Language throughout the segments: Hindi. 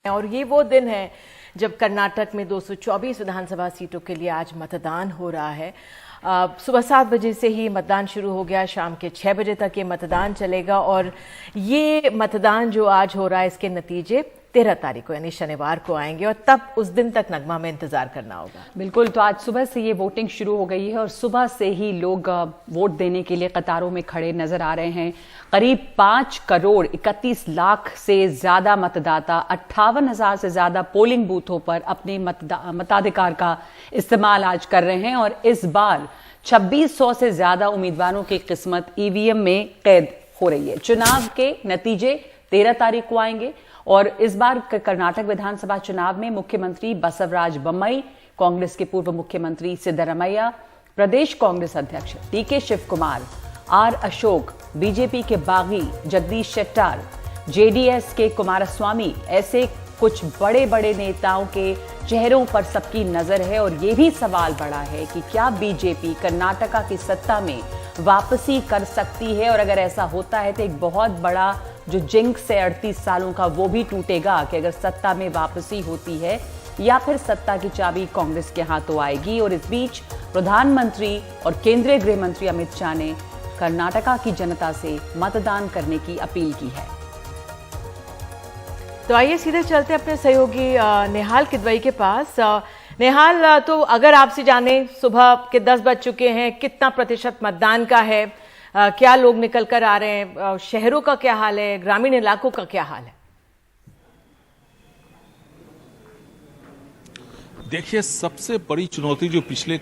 और ये वो दिन है जब कर्नाटक में 224 विधानसभा सीटों के लिए आज मतदान हो रहा है। सुबह 7 बजे से ही मतदान शुरू हो गया, शाम के 6 बजे तक ये मतदान चलेगा और ये मतदान जो आज हो रहा है इसके नतीजे 13 तारीख को यानी शनिवार को आएंगे और तब उस दिन तक नगमा में इंतजार करना होगा। बिल्कुल, तो आज सुबह से ये वोटिंग शुरू हो गई है और सुबह से ही लोग वोट देने के लिए कतारों में खड़े नजर आ रहे हैं। करीब 5 करोड़ 31 लाख से ज्यादा मतदाता 58,000 से ज्यादा पोलिंग बूथों पर अपने मताधिकार का इस्तेमाल आज कर रहे हैं और इस बार 2600 से ज्यादा उम्मीदवारों की किस्मत ईवीएम में कैद हो रही है। चुनाव के नतीजे 13 तारीख को आएंगे और इस बार कर्नाटक विधानसभा चुनाव में मुख्यमंत्री बसवराज बोम्मई, कांग्रेस के पूर्व मुख्यमंत्री सिद्धरमैया, प्रदेश कांग्रेस अध्यक्ष डीके शिव कुमार, आर अशोक, बीजेपी के बागी जगदीश शेट्टार, जेडीएस के कुमारस्वामी, ऐसे कुछ बड़े बड़े नेताओं के चेहरों पर सबकी नजर है और ये भी सवाल बड़ा है कि क्या बीजेपी कर्नाटका की सत्ता में वापसी कर सकती है और अगर ऐसा होता है तो एक बहुत बड़ा जो जिंक्स है 38 सालों का वो भी टूटेगा कि अगर सत्ता में वापसी होती है या फिर सत्ता की चाबी कांग्रेस के हाथों आएगी। और इस बीच प्रधानमंत्री और केंद्रीय गृह मंत्री अमित शाह ने कर्नाटका की जनता से मतदान करने की अपील की है। तो आइए सीधे चलते अपने सहयोगी नेहाल किदवई के पास। नेहाल, तो अगर आपसे जाने सुबह के 10 बज चुके हैं, कितना प्रतिशत मतदान का है, क्या लोग निकल कर आ रहे हैं, शहरों का क्या हाल है, ग्रामीण इलाकों का क्या हाल है? देखिए, सबसे बड़ी चुनौती जो पिछले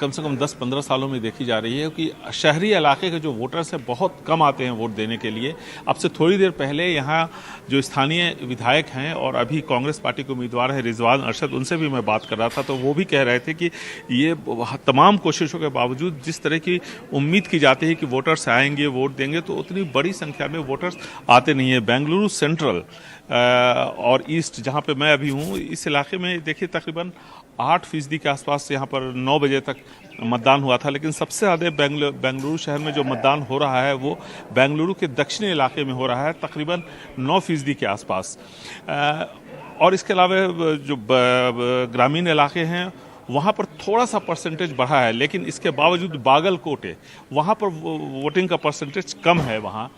कम से कम 10-15 सालों में देखी जा रही है कि शहरी इलाके के जो वोटर्स हैं बहुत कम आते हैं वोट देने के लिए। अब से थोड़ी देर पहले यहाँ जो स्थानीय विधायक हैं और अभी कांग्रेस पार्टी के उम्मीदवार हैं रिजवान अरशद, उनसे भी मैं बात कर रहा था तो वो भी कह रहे थे कि ये तमाम कोशिशों के बावजूद जिस तरह की उम्मीद की जाती है कि वोटर्स आएंगे वोट देंगे तो उतनी बड़ी संख्या में वोटर्स आते नहीं है। बेंगलुरु सेंट्रल और ईस्ट जहाँ पे मैं अभी हूँ, इस इलाके में देखिए तकरीबन 8% के आसपास यहाँ पर 9 बजे तक मतदान हुआ था, लेकिन सबसे ज़्यादा बेंगलुरु शहर में जो मतदान हो रहा है वो बेंगलुरु के दक्षिणी इलाके में हो रहा है, तकरीबन 9% के आसपास। और इसके अलावा जो ग्रामीण इलाके हैं वहाँ पर थोड़ा सा परसेंटेज बढ़ा है, लेकिन इसके बावजूद बागलकोट है वहाँ पर वोटिंग का परसेंटेज कम है वहाँ।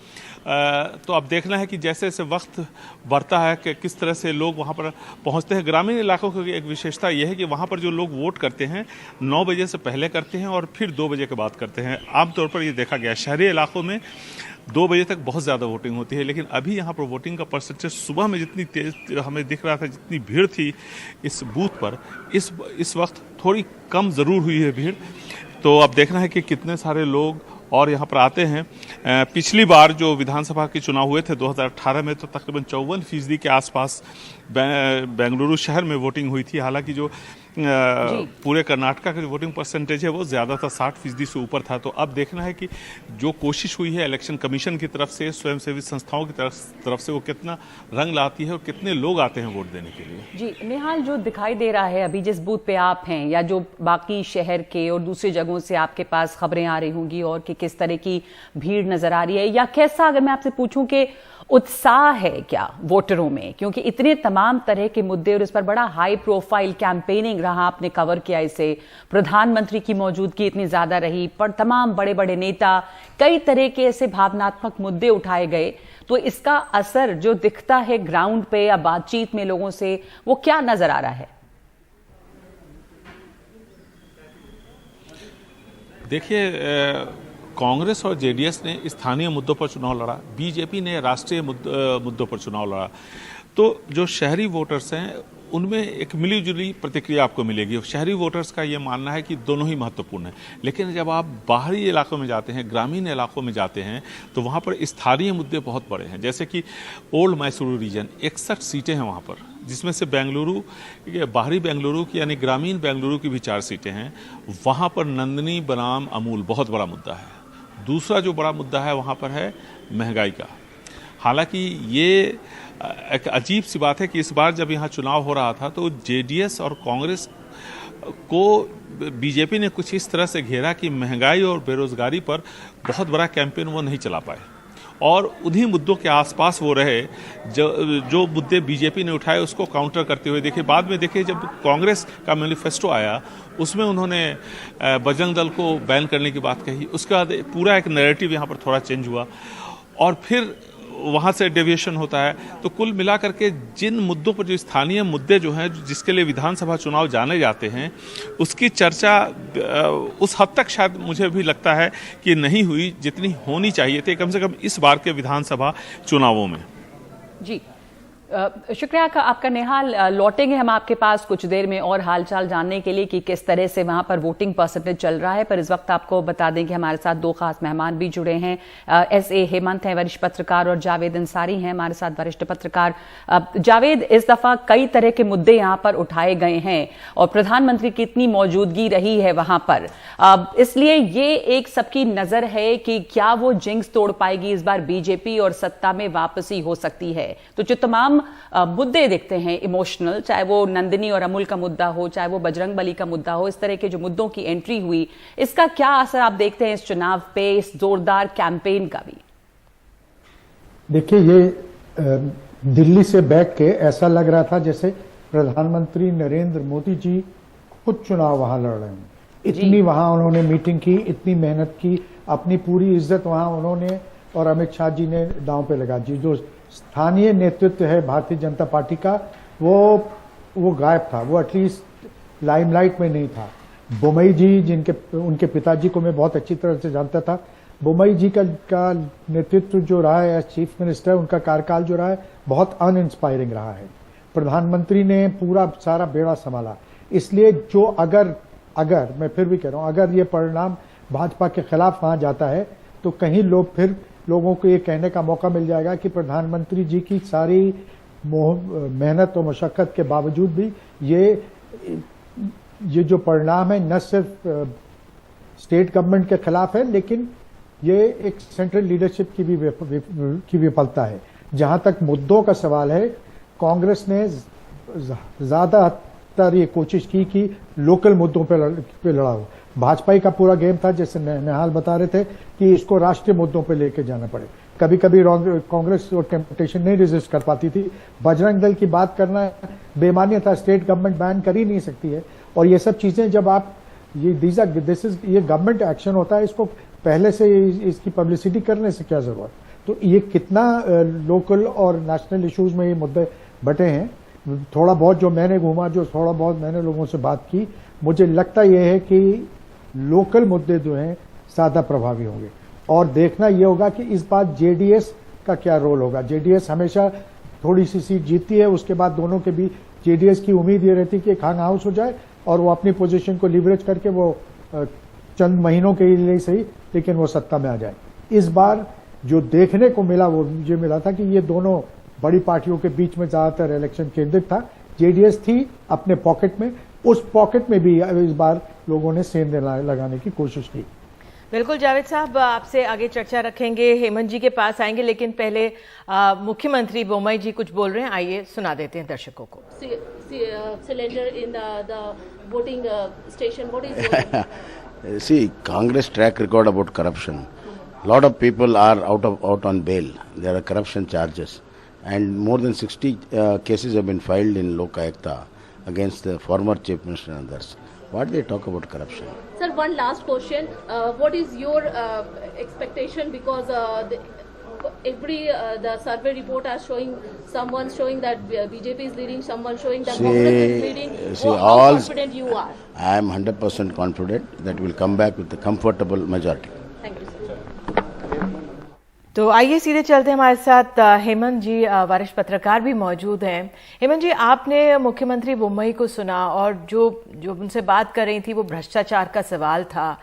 तो अब देखना है कि जैसे जैसे वक्त बढ़ता है कि किस तरह से लोग वहाँ पर पहुँचते हैं। ग्रामीण इलाकों की एक विशेषता यह है कि वहाँ पर जो लोग वोट करते हैं 9 बजे से पहले करते हैं और फिर 2 बजे के बाद करते हैं। आमतौर पर ये देखा गया शहरी इलाकों में 2 बजे तक बहुत ज़्यादा वोटिंग होती है, लेकिन अभी यहाँ पर वोटिंग का परसेंटेज सुबह में जितनी तेज हमें दिख रहा था, जितनी भीड़ थी इस बूथ पर, इस वक्त थोड़ी कम ज़रूर हुई है भीड़। तो अब देखना है कि कितने सारे लोग और यहाँ पर आते हैं। पिछली बार जो विधानसभा के चुनाव हुए थे 2018 में तो तकरीबन 54% के आसपास बेंगलुरु शहर में वोटिंग हुई थी। हालांकि जो पूरे कर्नाटका का जो वोटिंग परसेंटेज है वो ज़्यादा था, 60% से ऊपर था। तो अब देखना है कि जो कोशिश हुई है इलेक्शन कमीशन की तरफ से, स्वयंसेवी संस्थाओं की तरफ से वो कितना रंग लाती है और कितने लोग आते हैं वोट देने के लिए। जी नेहाल, जो दिखाई दे रहा है अभी जिस बूथ पे आप हैं या जो बाकी शहर के और दूसरी जगहों से आपके पास खबरें आ रही होंगी और कि किस तरह की भीड़ नजर आ रही है या कैसा, अगर मैं आपसे पूछूं कि उत्साह है क्या वोटरों में, क्योंकि इतने तमाम तरह के मुद्दे और इस पर बड़ा हाई प्रोफाइल कैंपेनिंग रहा, आपने कवर किया इसे, प्रधानमंत्री की मौजूदगी इतनी ज्यादा रही, पर तमाम बड़े बड़े नेता, कई तरह के ऐसे भावनात्मक मुद्दे उठाए गए, तो इसका असर जो दिखता है ग्राउंड पे या बातचीत में लोगों से वो क्या नजर आ रहा है? देखिए, कांग्रेस और जेडीएस ने स्थानीय मुद्दों पर चुनाव लड़ा, बीजेपी ने राष्ट्रीय मुद्दों पर चुनाव लड़ा। तो जो शहरी वोटर्स हैं उनमें एक मिलीजुली प्रतिक्रिया आपको मिलेगी। शहरी वोटर्स का ये मानना है कि दोनों ही महत्वपूर्ण है, लेकिन जब आप बाहरी इलाकों में जाते हैं, ग्रामीण इलाकों में जाते हैं तो वहाँ पर स्थानीय मुद्दे बहुत बड़े हैं। जैसे कि ओल्ड मैसूरू रीजन 61 सीटें हैं वहाँ पर, जिसमें से बेंगलुरु, बाहरी बेंगलुरु की यानी ग्रामीण बेंगलुरु की भी 4 सीटें हैं। वहाँ पर नंदनी बनाम अमूल बहुत बड़ा मुद्दा है। दूसरा जो बड़ा मुद्दा है वहाँ पर है महंगाई का। हालांकि ये एक अजीब सी बात है कि इस बार जब यहाँ चुनाव हो रहा था तो जेडीएस और कांग्रेस को बीजेपी ने कुछ इस तरह से घेरा कि महंगाई और बेरोजगारी पर बहुत बड़ा कैंपेन वो नहीं चला पाए और उन्हीं मुद्दों के आसपास वो रहे जो मुद्दे बीजेपी ने उठाए उसको काउंटर करते हुए। देखिए बाद में देखिए जब कांग्रेस का मैनिफेस्टो आया उसमें उन्होंने बजरंग दल को बैन करने की बात कही, उसके बाद पूरा एक नैरेटिव यहाँ पर थोड़ा चेंज हुआ और फिर वहाँ से डेविएशन होता है। तो कुल मिलाकर के जिन मुद्दों पर जो स्थानीय मुद्दे जो हैं जिसके लिए विधानसभा चुनाव जाने जाते हैं उसकी चर्चा उस हद तक शायद मुझे भी लगता है कि नहीं हुई जितनी होनी चाहिए थी कम से कम इस बार के विधानसभा चुनावों में। जी शुक्रिया आपका नेहाल। लौटेंगे हम आपके पास कुछ देर में और हालचाल जानने के लिए कि किस तरह से वहां पर वोटिंग परसेंटेज चल रहा है, पर इस वक्त आपको बता दें कि हमारे साथ दो खास मेहमान भी जुड़े हैं। SA हेमंत हैं वरिष्ठ पत्रकार और जावेद अंसारी हैं हमारे साथ वरिष्ठ पत्रकार। जावेद, इस दफा कई तरह के मुद्दे यहां पर उठाए गए हैं और प्रधानमंत्री की इतनी मौजूदगी रही है वहां पर, इसलिए ये एक सबकी नजर है कि क्या वो जिंक्स तोड़ पाएगी इस बार बीजेपी और सत्ता में वापसी हो सकती है। तो जो तमाम मुद्दे देखते हैं इमोशनल, चाहे वो नंदिनी और अमूल का मुद्दा हो, चाहे वो बजरंगबली का मुद्दा हो, इस तरह के जो मुद्दों की एंट्री हुई, इसका क्या असर आप देखते हैं इस चुनाव पे, इस जोरदार कैंपेन का भी? देखिए ये दिल्ली से बैठ के ऐसा लग रहा था जैसे प्रधानमंत्री नरेंद्र मोदी जी खुद चुनाव वहां लड़ रहे हैं। इतनी वहां उन्होंने मीटिंग की, इतनी मेहनत की, अपनी पूरी इज्जत वहां उन्होंने और अमित शाह जी ने दांव पे लगा दी। जो स्थानीय नेतृत्व है भारतीय जनता पार्टी का वो गायब था, वो एटलीस्ट लाइमलाइट में नहीं था। बोमई जी जिनके उनके पिताजी को मैं बहुत अच्छी तरह से जानता था, बोमई जी का नेतृत्व जो रहा है एज चीफ मिनिस्टर, उनका कार्यकाल जो रहा है बहुत अनइंस्पायरिंग रहा है। प्रधानमंत्री ने पूरा सारा बेड़ा संभाला। इसलिए जो अगर मैं फिर भी कह रहा हूं, अगर ये परिणाम भाजपा के खिलाफ वहां जाता है तो कहीं लोगों को ये कहने का मौका मिल जाएगा कि प्रधानमंत्री जी की सारी मेहनत और मशक्कत के बावजूद भी ये जो परिणाम है न सिर्फ स्टेट गवर्नमेंट के खिलाफ है, लेकिन ये एक सेंट्रल लीडरशिप की विफलता है। जहां तक मुद्दों का सवाल है, कांग्रेस ने ज्यादातर ये कोशिश की कि लोकल मुद्दों पे लड़ा हो। भाजपा का पूरा गेम था, जैसे निहाल बता रहे थे, कि इसको राष्ट्रीय मुद्दों पे लेके जाना पड़े। कभी कभी कांग्रेस वो टेम्पटेशन नहीं रेजिस्ट कर पाती थी। बजरंग दल की बात करना बेमानी था, स्टेट गवर्नमेंट बैन कर ही नहीं सकती है। और ये सब चीजें जब आप ये गवर्नमेंट एक्शन होता है, इसको पहले से इसकी पब्लिसिटी करने से क्या जरूरत। तो ये कितना लोकल और नेशनल इश्यूज में ये मुद्दे बटे हैं। थोड़ा बहुत जो मैंने घूमा, जो थोड़ा बहुत मैंने लोगों से बात की, मुझे लगता यह है कि लोकल मुद्दे जो हैं ज्यादा प्रभावी होंगे। और देखना यह होगा कि इस बार जेडीएस का क्या रोल होगा। जेडीएस हमेशा थोड़ी सी सीट जीतती है, उसके बाद दोनों के बीच जेडीएस की उम्मीद ये रहती है कि एक हंग हाउस हो जाए और वो अपनी पोजीशन को लीवरेज करके वो चंद महीनों के लिए सही, लेकिन वो सत्ता में आ जाए। इस बार जो देखने को मिला वो ये मिला था कि ये दोनों बड़ी पार्टियों के बीच में ज्यादातर इलेक्शन केंद्रित था। जेडीएस थी अपने पॉकेट में, उस पॉकेट में भी इस बार लोगों ने सेंध लगाने की कोशिश की। बिल्कुल जावेद साहब, आपसे आगे चर्चा रखेंगे, हेमंत जी के पास आएंगे, लेकिन पहले मुख्यमंत्री बोमई जी कुछ बोल रहे हैं, आइए सुना देते हैं दर्शकों को। Cylinder in the voting station, what is your See, Congress track record about corruption. Lot of people are out on bail. There are corruption charges, and more than 60 cases have been filed in Lok Ayuktha against the former chief minister and others. What do they talk about corruption? Sir, one last question. What is your expectation? Because the survey report are showing someone showing that BJP is leading, someone showing that Congress is leading. How confident you are? I am 100% confident that we will come back with a comfortable majority. Thank you, sir. तो आइए सीधे चलते हैं, हमारे साथ हेमंत जी वरिष्ठ पत्रकार भी मौजूद हैं। हेमंत जी, आपने मुख्यमंत्री बोमई को सुना और जो उनसे बात कर रही थी वो भ्रष्टाचार का सवाल था।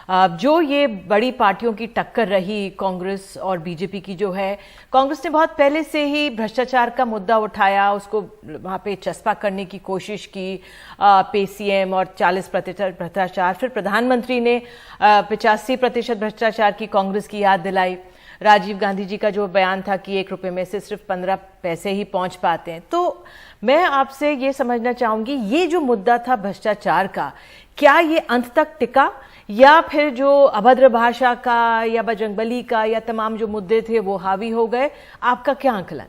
जो ये बड़ी पार्टियों की टक्कर रही कांग्रेस और बीजेपी की जो है, कांग्रेस ने बहुत पहले से ही भ्रष्टाचार का मुद्दा उठाया, उसको वहां पे चस्पा करने की कोशिश की, पेसीएम और 40% भ्रष्टाचार। फिर प्रधानमंत्री ने 85% भ्रष्टाचार की कांग्रेस की याद दिलाई। राजीव गांधी जी का जो बयान था कि 1 रुपए में से सिर्फ 15 पैसे ही पहुंच पाते हैं। तो मैं आपसे ये समझना चाहूंगी, ये जो मुद्दा था भ्रष्टाचार का, क्या ये अंत तक टिका या फिर जो अभद्र भाषा का या बजरंगबली का या तमाम जो मुद्दे थे वो हावी हो गए? आपका क्या आंकलन?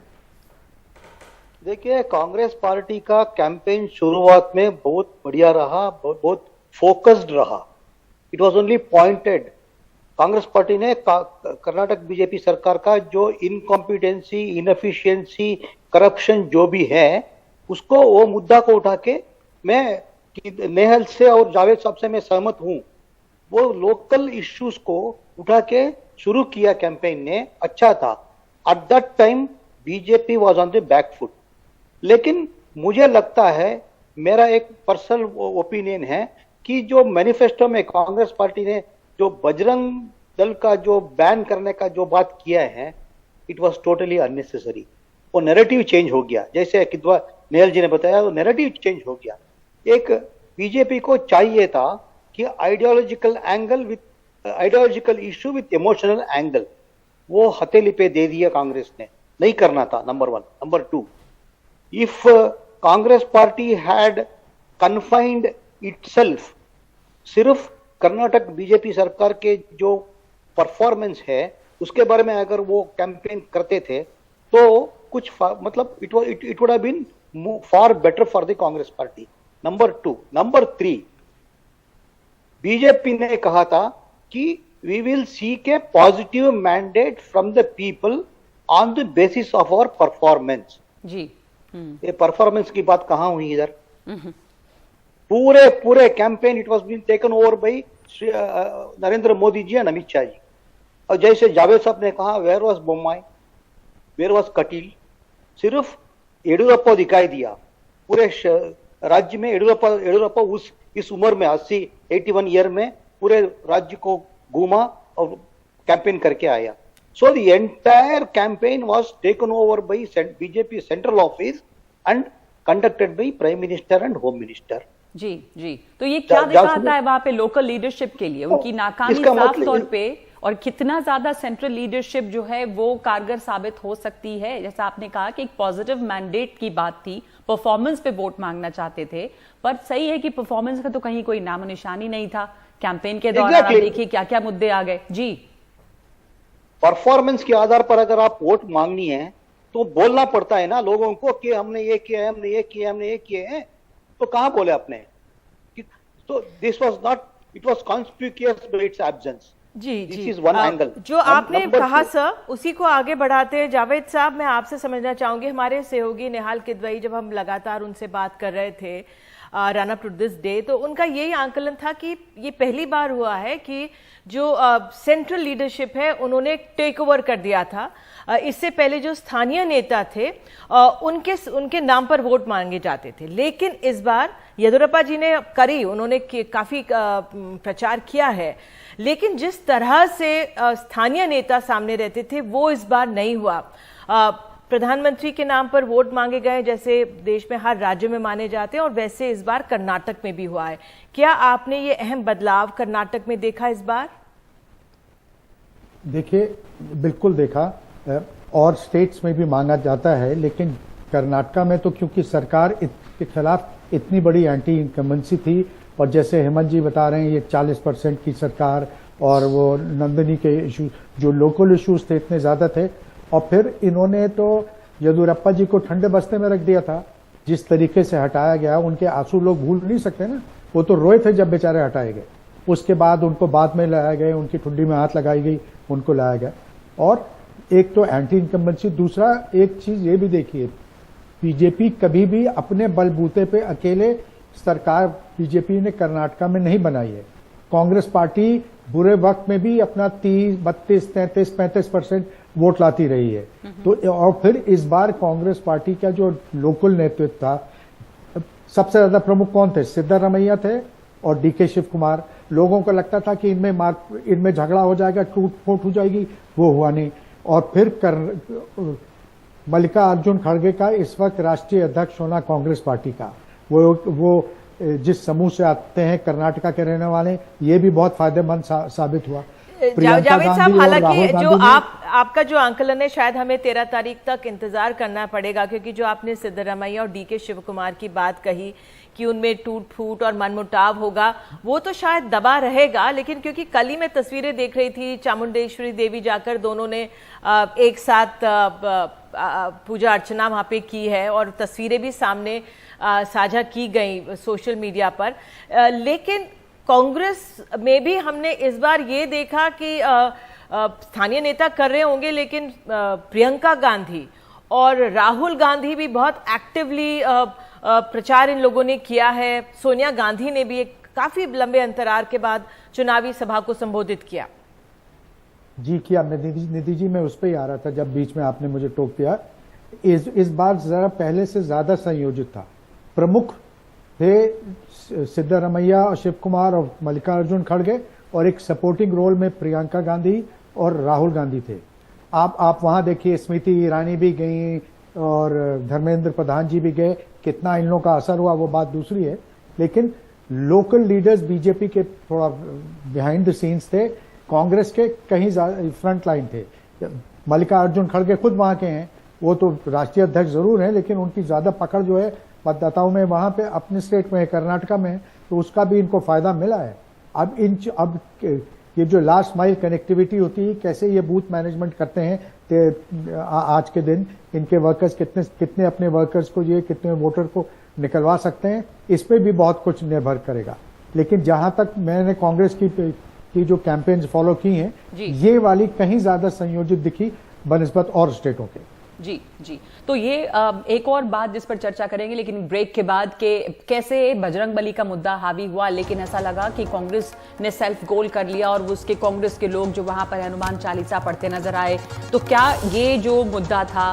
देखिए, कांग्रेस पार्टी का कैंपेन शुरुआत में बहुत बढ़िया रहा, बहुत फोकस्ड रहा। It was only pointed. Congress party ने कर्नाटक बीजेपी सरकार का जो इनकॉम्पिटेंसी, इनएफिशिएंसी, करप्शन जो भी है, उसको, वो मुद्दा को उठा के, मैं नेहल से और जावेद साहब से मैं सहमत हूं, वो लोकल इश्यूज को उठा के शुरू किया कैंपेन ने, अच्छा था। At that time BJP was on the back foot. लेकिन मुझे लगता है, मेरा एक पर्सनल ओपिनियन है कि जो मैनिफेस्टो में कांग्रेस पार्टी ने जो बजरंग दल का जो बैन करने का जो बात किया है, इट वाज टोटली अननेसेसरी। वो नैरेटिव चेंज हो गया, जैसे किद्वा नेहल जी ने बताया, वो नैरेटिव चेंज हो गया। एक बीजेपी को चाहिए था कि ideological angle with ideological issue with emotional angle, वो हथेली पे दे दिया कांग्रेस ने, नहीं करना था, number 1। Number 2, if Congress party had confined itself सिर्फ कर्नाटक बीजेपी सरकार के जो परफॉर्मेंस है उसके बारे में अगर वो कैंपेन करते थे तो कुछ मतलब it would have been far better for the Congress party. Number 2। Number 3, BJP ने कहा था कि we will seek a positive mandate from the people on the basis of our performance. जी, ये परफॉर्मेंस की बात कहां हुई इधर? पूरे campaign it was been taken over by Narendra Modi ji and Amit Shah ji. और जैसे जावेद साहब ने कहा, where was Bommai, where was Kateel, सिर्फ येडियुरप्पा दिखाई दिया पूरे राज्य में। येडियुरप्पा इस उम्र में 81 ईयर में पूरे राज्य को घूमा और कैंपेन करके आया। So the entire campaign was taken over by BJP Central Office and conducted by Prime Minister and Home Minister. जी जी, तो ये क्या दिखाता है वहां पे लोकल लीडरशिप के लिए उनकी नाकामी साफ तौर पे, और कितना ज्यादा सेंट्रल लीडरशिप जो है वो कारगर साबित हो सकती है? जैसा आपने कहा कि एक पॉजिटिव मैंडेट की बात थी, परफॉर्मेंस पे वोट मांगना चाहते थे, पर सही है कि परफॉर्मेंस का तो कहीं कोई नामो निशानी नहीं था। कैंपेन के दौरान आप देखिए क्या क्या मुद्दे आ गए। जी, परफॉर्मेंस के आधार पर अगर आप वोट मांगनी है तो बोलना पड़ता है ना लोगों को कि हमने ये किया है, हमने ये किया, हमने ये किए हैं। तो कहां बोले आपने? तो this was not, it was conspicuous by its absence. जी दिस जी, इज वन एंगल जो आपने कहा सर, उसी को आगे बढ़ाते हैं जावेद साहब, मैं आपसे समझना चाहूंगी, हमारे सहयोगी नेहाल किदवई, जब हम लगातार उनसे बात कर रहे थे run up to this day, तो उनका यही आंकलन था कि ये पहली बार हुआ है कि जो सेंट्रल लीडरशिप है उन्होंने टेक ओवर कर दिया था। इससे पहले जो स्थानीय नेता थे उनके नाम पर वोट मांगे जाते थे, लेकिन इस बार येदियुरप्पा जी ने उन्होंने काफी प्रचार किया है, लेकिन जिस तरह से स्थानीय नेता सामने रहते थे वो इस बार नहीं हुआ। प्रधानमंत्री के नाम पर वोट मांगे गए जैसे देश में हर राज्य में माने जाते हैं, और वैसे इस बार कर्नाटक में भी हुआ है। क्या आपने ये अहम बदलाव कर्नाटक में देखा इस बार? देखिए, बिल्कुल देखा, और स्टेट्स में भी मांगा जाता है, लेकिन कर्नाटक में तो क्योंकि सरकार के खिलाफ इतनी बड़ी एंटी इनकम्बेंसी थी, और जैसे हेमंत जी बता रहे हैं ये 40% की सरकार, और वो नंदनी के इशू जो लोकल इश्यूज थे इतने ज्यादा थे, और फिर इन्होंने तो येदियुरप्पा जी को ठंडे बस्ते में रख दिया था। जिस तरीके से हटाया गया, उनके आंसू लोग भूल नहीं सकते ना, वो तो रोए थे जब बेचारे हटाए गए। उसके बाद उनको बाद में लाया गया, उनकी ठुड्डी में हाथ लगाई गई, उनको लाया गया। और एक तो एंटी इनकम्बेंसी, दूसरा एक चीज ये भी देखिए, बीजेपी कभी भी अपने बलबूते पे अकेले सरकार बीजेपी ने कर्नाटक में नहीं बनाई है। कांग्रेस पार्टी बुरे वक्त में भी अपना 30, 32, 33, 35% वोट लाती रही है। तो और फिर इस बार कांग्रेस पार्टी का जो लोकल नेतृत्व था, सबसे ज्यादा प्रमुख कौन थे? सिद्धारमैया थे और डीके शिव कुमार। लोगों को लगता था कि इनमें झगड़ा हो जाएगा, टूट फूट हो जाएगी, वो हुआ नहीं। और फिर मल्लिकार्जुन खड़गे का इस वक्त राष्ट्रीय अध्यक्ष होना कांग्रेस पार्टी का, वो जिस समूह से आते हैं कर्नाटक के रहने वाले, ये भी बहुत फायदेमंद साबित हुआ। जावेद साहब, और हालांकि राहुल जो गांधी आपका जो आंकलन है शायद हमें 13 तारीख तक इंतजार करना पड़ेगा, क्योंकि जो आपने सिद्धरामैया और डीके शिव कुमार की बात कही कि उनमें टूट फूट और मनमुटाव होगा, वो तो शायद दबा रहेगा। लेकिन क्योंकि कल ही मैं तस्वीरें देख रही थी, चामुंडेश्वरी देवी जाकर दोनों ने एक साथ पूजा अर्चना वहां पे की है और तस्वीरें भी सामने साझा की गई सोशल मीडिया पर। लेकिन कांग्रेस में भी हमने इस बार ये देखा कि स्थानीय नेता कर रहे होंगे, लेकिन प्रियंका गांधी और राहुल गांधी भी बहुत एक्टिवली प्रचार इन लोगों ने किया है। सोनिया गांधी ने भी एक काफी लंबे अंतराल के बाद चुनावी सभा को संबोधित किया। जी किया निधि जी, मैं उस पर ही आ रहा था जब बीच में आपने मुझे टोक दिया। इस बार जरा पहले से ज्यादा संयोजित था। प्रमुख थे सिद्धरामैया और शिव कुमार और मल्लिकार्जुन खड़गे, और एक सपोर्टिंग रोल में प्रियंका गांधी और राहुल गांधी थे। आप वहां देखिए, स्मृति ईरानी भी गई और धर्मेंद्र प्रधान जी भी गए। कितना इन लोगों का असर हुआ वो बात दूसरी है, लेकिन लोकल लीडर्स बीजेपी के थोड़ा बिहाइंड द सीन्स थे, कांग्रेस के कहीं फ्रंट लाइन थे। मल्लिकार्जुन खड़गे खुद वहां के हैं, वो तो राष्ट्रीय अध्यक्ष जरूर हैं, लेकिन उनकी ज्यादा पकड़ जो है मतदाताओं में वहां पे अपने स्टेट में, कर्नाटका में, तो उसका भी इनको फायदा मिला है। अब ये जो लास्ट माइल कनेक्टिविटी होती है, कैसे ये बूथ मैनेजमेंट करते हैं आज के दिन, इनके वर्कर्स कितने अपने वर्कर्स को, ये कितने वोटर को निकलवा सकते हैं, इस पे भी बहुत कुछ निर्भर करेगा। लेकिन जहां तक मैंने कांग्रेस की जो कैंपेन्स फॉलो की हैं, ये वाली कहीं ज्यादा संयोजित दिखी बनिस्बत और स्टेटों के। जी, तो ये एक और बात जिस पर चर्चा करेंगे, लेकिन ब्रेक के बाद के कैसे बजरंगबली का मुद्दा हावी हुआ, लेकिन ऐसा लगा कि कांग्रेस ने सेल्फ गोल कर लिया और उसके कांग्रेस के लोग जो वहां पर हनुमान चालीसा पढ़ते नजर आए। तो क्या ये जो मुद्दा था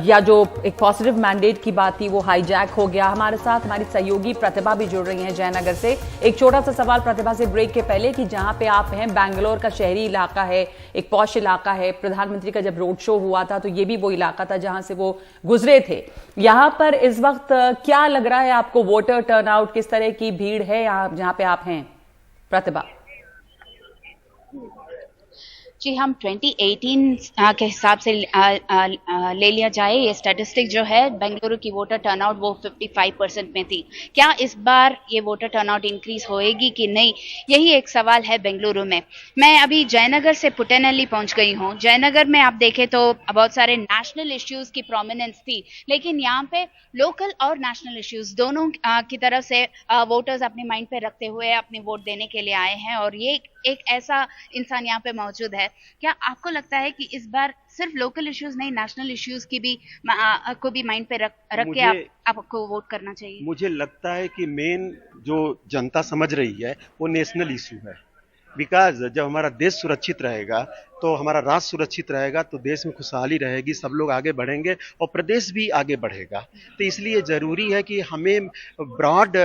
या जो एक पॉजिटिव मैंडेट की बात थी वो हाईजैक हो गया? हमारे साथ हमारी सहयोगी प्रतिभा भी जुड़ रही हैं जयनगर से। एक छोटा सा सवाल प्रतिभा से ब्रेक के पहले कि जहां पे आप हैं, बैंगलोर का शहरी इलाका है, एक पॉश इलाका है, प्रधानमंत्री का जब रोड शो हुआ था तो ये भी वो इलाका था जहां से वो गुजरे थे। यहां पर इस वक्त क्या लग रहा है आपको, वोटर टर्नआउट, किस तरह की भीड़ है यहाँ जहां पे आप हैं प्रतिभा? जी, हम 2018 के हिसाब से ले लिया जाए, ये स्टैटिस्टिक जो है बेंगलुरु की वोटर टर्नआउट वो 55% में थी। क्या इस बार ये वोटर टर्नआउट इंक्रीज होएगी कि नहीं, यही एक सवाल है बेंगलुरु में। मैं अभी जयनगर से पुटेनल्ली पहुंच गई हूँ। जयनगर में आप देखें तो बहुत सारे नेशनल इश्यूज की प्रोमिनेंस थी, लेकिन यहाँ पे लोकल और नेशनल इश्यूज दोनों की तरफ से वोटर्स अपने माइंड पे रखते हुए अपने वोट देने के लिए आए हैं, और ये एक ऐसा इंसान यहाँ पे मौजूद है। क्या आपको लगता है कि इस बार सिर्फ लोकल इश्यूज नहीं, नेशनल इश्यूज की भी को भी माइंड पे रख के आपको वोट करना चाहिए? मुझे लगता है कि मेन जो जनता समझ रही है वो नेशनल इश्यू है। बिकॉज जब हमारा देश सुरक्षित रहेगा तो हमारा राष्ट्र सुरक्षित रहेगा, तो देश में खुशहाली रहेगी, सब लोग आगे बढ़ेंगे और प्रदेश भी आगे बढ़ेगा। तो इसलिए ज़रूरी है कि हमें ब्रॉड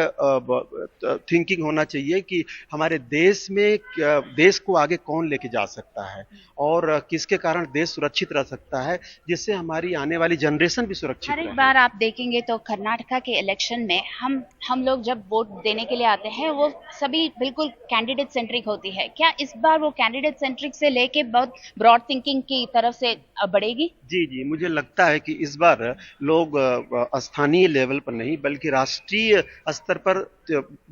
थिंकिंग होना चाहिए कि हमारे देश में देश को आगे कौन लेके जा सकता है और किसके कारण देश सुरक्षित रह सकता है, जिससे हमारी आने वाली जनरेशन भी सुरक्षित रहे। हर एक बार आप देखेंगे तो कर्नाटका के इलेक्शन में हम लोग जब वोट देने के लिए आते हैं वो सभी बिल्कुल कैंडिडेट सेंट्रिक होती है। क्या इस बार वो कैंडिडेट सेंट्रिक से लेके बहुत ब्रॉड थिंकिंग की तरफ से बढ़ेगी? जी, मुझे लगता है कि इस बार लोग स्थानीय लेवल पर नहीं बल्कि राष्ट्रीय स्तर पर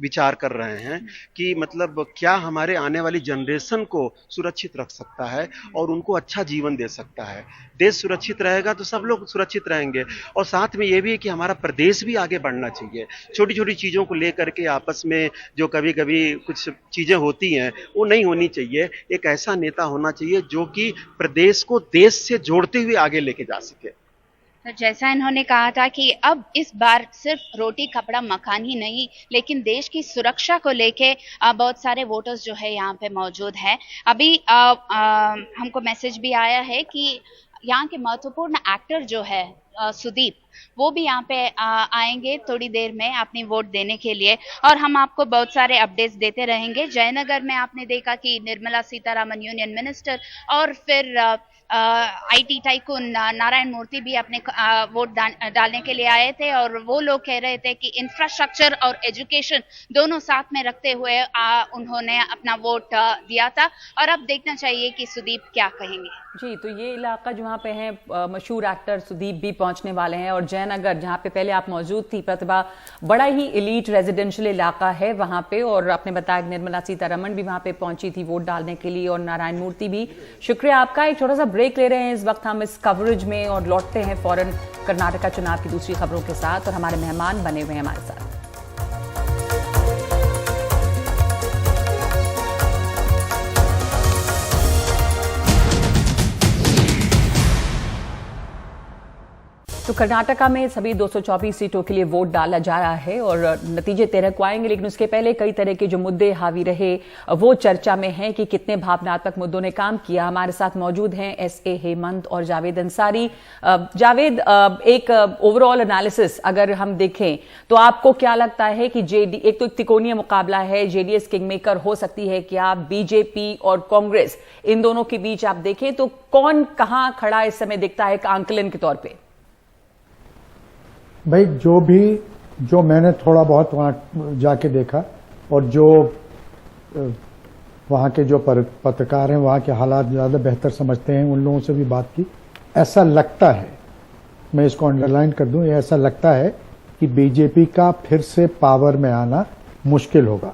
विचार कर रहे हैं कि मतलब क्या हमारे आने वाली जनरेशन को सुरक्षित रख सकता है और उनको अच्छा जीवन दे सकता है। देश सुरक्षित रहेगा तो सब लोग सुरक्षित रहेंगे, और साथ में ये भी है कि हमारा प्रदेश भी आगे बढ़ना चाहिए। छोटी छोटी चीज़ों को लेकर के आपस में जो कभी कभी कुछ चीज़ें होती हैं वो नहीं होनी चाहिए। एक ऐसा नेता होना चाहिए जो कि प्रदेश को देश से जोड़ते हुए आगे लेके जा सके। तो जैसा इन्होंने कहा था कि अब इस बार सिर्फ रोटी कपड़ा मकान ही नहीं, लेकिन देश की सुरक्षा को लेके बहुत सारे वोटर्स जो है यहाँ पे मौजूद हैं। अभी हमको मैसेज भी आया है कि यहाँ के महत्वपूर्ण एक्टर जो है सुदीप, वो भी यहाँ पे आएंगे थोड़ी देर में अपनी वोट देने के लिए, और हम आपको बहुत सारे अपडेट्स देते रहेंगे। जयनगर में आपने देखा कि निर्मला सीतारामन यूनियन मिनिस्टर और फिर आईटी टाइकून नारायण मूर्ति भी अपने वोट डालने के लिए आए थे, और वो लोग कह रहे थे कि इंफ्रास्ट्रक्चर और एजुकेशन दोनों साथ में रखते हुए उन्होंने अपना वोट दिया था। और अब देखना चाहिए कि सुदीप क्या कहेंगे। जी, तो ये इलाका जहाँ पे है मशहूर एक्टर सुदीप भी पहुंचने वाले हैं, और जयनगर जहाँ पे पहले आप मौजूद थी प्रतिभा, बड़ा ही एलीट रेजिडेंशियल इलाका है वहां पे, और आपने बताया कि निर्मला सीतारमण भी वहां पे पहुंची थी वोट डालने के लिए, और नारायण मूर्ति भी। शुक्रिया आपका। एक छोटा सा ब्रेक ले रहे हैं इस वक्त हम इस कवरेज में, और लौटते हैं फौरन कर्नाटका चुनाव की दूसरी खबरों के साथ, और हमारे मेहमान बने हुए हैं हमारे साथ। तो कर्नाटका में सभी 224 सीटों के लिए वोट डाला जा रहा है, और नतीजे 13 को आएंगे, लेकिन उसके पहले कई तरह के जो मुद्दे हावी रहे वो चर्चा में हैं कि कितने भावनात्मक मुद्दों ने काम किया। हमारे साथ मौजूद हैं एसए हेमंत और जावेद अंसारी। जावेद, एक ओवरऑल एनालिसिस अगर हम देखें तो आपको क्या लगता है कि एक तो एक त्रिकोणीय मुकाबला है, जेडीएस किंगमेकर हो सकती है क्या, बीजेपी और कांग्रेस, इन दोनों के बीच आप देखें तो कौन कहां खड़ा इस समय दिखता है आंकलन के तौर पर? भाई जो मैंने थोड़ा बहुत वहां जाके देखा, और जो वहां के जो पत्रकार हैं वहां के हालात ज्यादा बेहतर समझते हैं, उन लोगों से भी बात की, ऐसा लगता है, मैं इसको अंडरलाइन कर दूं, ऐसा लगता है कि बीजेपी का फिर से पावर में आना मुश्किल होगा।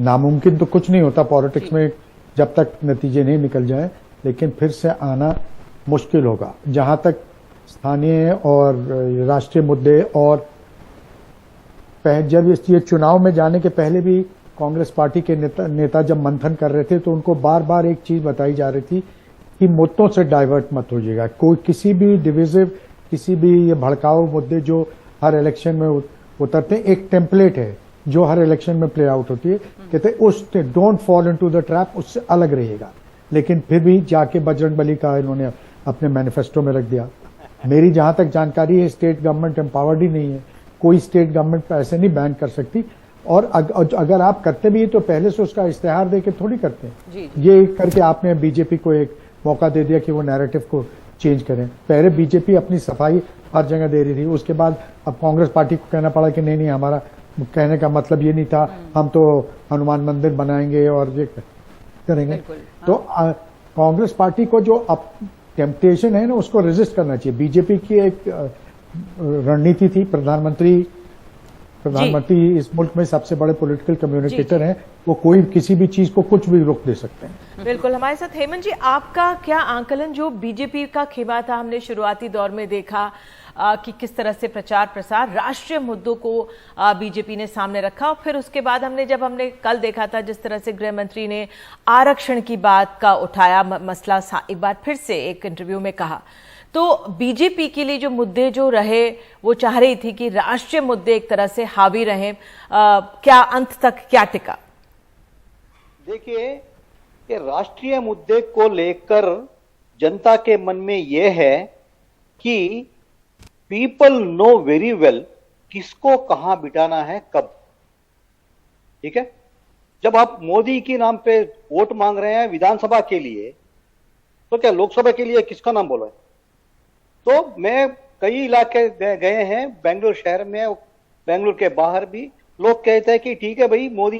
नामुमकिन तो कुछ नहीं होता पॉलिटिक्स में जब तक नतीजे नहीं निकल जाए, लेकिन फिर से आना मुश्किल होगा। जहां तक स्थानीय और राष्ट्रीय मुद्दे, और जब ये चुनाव में जाने के पहले भी कांग्रेस पार्टी के नेता जब मंथन कर रहे थे तो उनको बार बार एक चीज बताई जा रही थी कि मुद्दों से डाइवर्ट मत होइएगा। कोई किसी भी डिविजिव, किसी भी ये भड़काऊ मुद्दे जो हर इलेक्शन में उतरते हैं, एक टेम्पलेट है जो हर इलेक्शन में प्ले आउट होती है, कहते उस don't fall into the trap, उससे अलग रहिएगा। लेकिन फिर भी जाके बजरंगबली का इन्होंने अपने मैनिफेस्टो में रख दिया। मेरी जहां तक जानकारी है स्टेट गवर्नमेंट एम्पावर्ड ही नहीं है, कोई स्टेट गवर्नमेंट ऐसे नहीं बैन कर सकती, और अगर आप करते भी तो पहले से उसका इश्तेहार देके थोड़ी करते हैं। ये करके आपने बीजेपी को एक मौका दे दिया कि वो नैरेटिव को चेंज करें। पहले बीजेपी अपनी सफाई हर जगह दे रही थी, उसके बाद अब कांग्रेस पार्टी को कहना पड़ा कि नहीं, हमारा कहने का मतलब ये नहीं था, हम तो हनुमान मंदिर बनाएंगे और ये करेंगे। तो कांग्रेस पार्टी को जो अब टेम्पटेशन है ना, उसको रेजिस्ट करना चाहिए। बीजेपी की एक रणनीति थी, प्रधानमंत्री इस मुल्क में सबसे बड़े पॉलिटिकल कम्युनिकेटर हैं, वो कोई किसी भी चीज को कुछ भी रोक दे सकते हैं। बिल्कुल। हमारे साथ हेमंत जी, आपका क्या आंकलन, जो बीजेपी का खेमा था, हमने शुरुआती दौर में देखा कि किस तरह से प्रचार प्रसार राष्ट्रीय मुद्दों को बीजेपी ने सामने रखा, और फिर उसके बाद हमने कल देखा था जिस तरह से गृह मंत्री ने आरक्षण की बात का उठाया मसला, एक बार फिर से एक इंटरव्यू में कहा। तो बीजेपी के लिए जो मुद्दे जो रहे, वो चाह रही थी कि राष्ट्रीय मुद्दे एक तरह से हावी रहे, क्या अंत तक क्या टिका? देखिए, ये राष्ट्रीय मुद्दे को लेकर जनता के मन में यह है कि पीपल नो वेरी वेल किसको कहां बिठाना है, कब। ठीक है, जब आप मोदी के नाम पे वोट मांग रहे हैं विधानसभा के लिए, तो क्या लोकसभा के लिए किसका नाम बोला है? तो मैं कई इलाके गए हैं, बेंगलुरु शहर में, बेंगलुरु के बाहर भी लोग कहते हैं कि ठीक है भाई, मोदी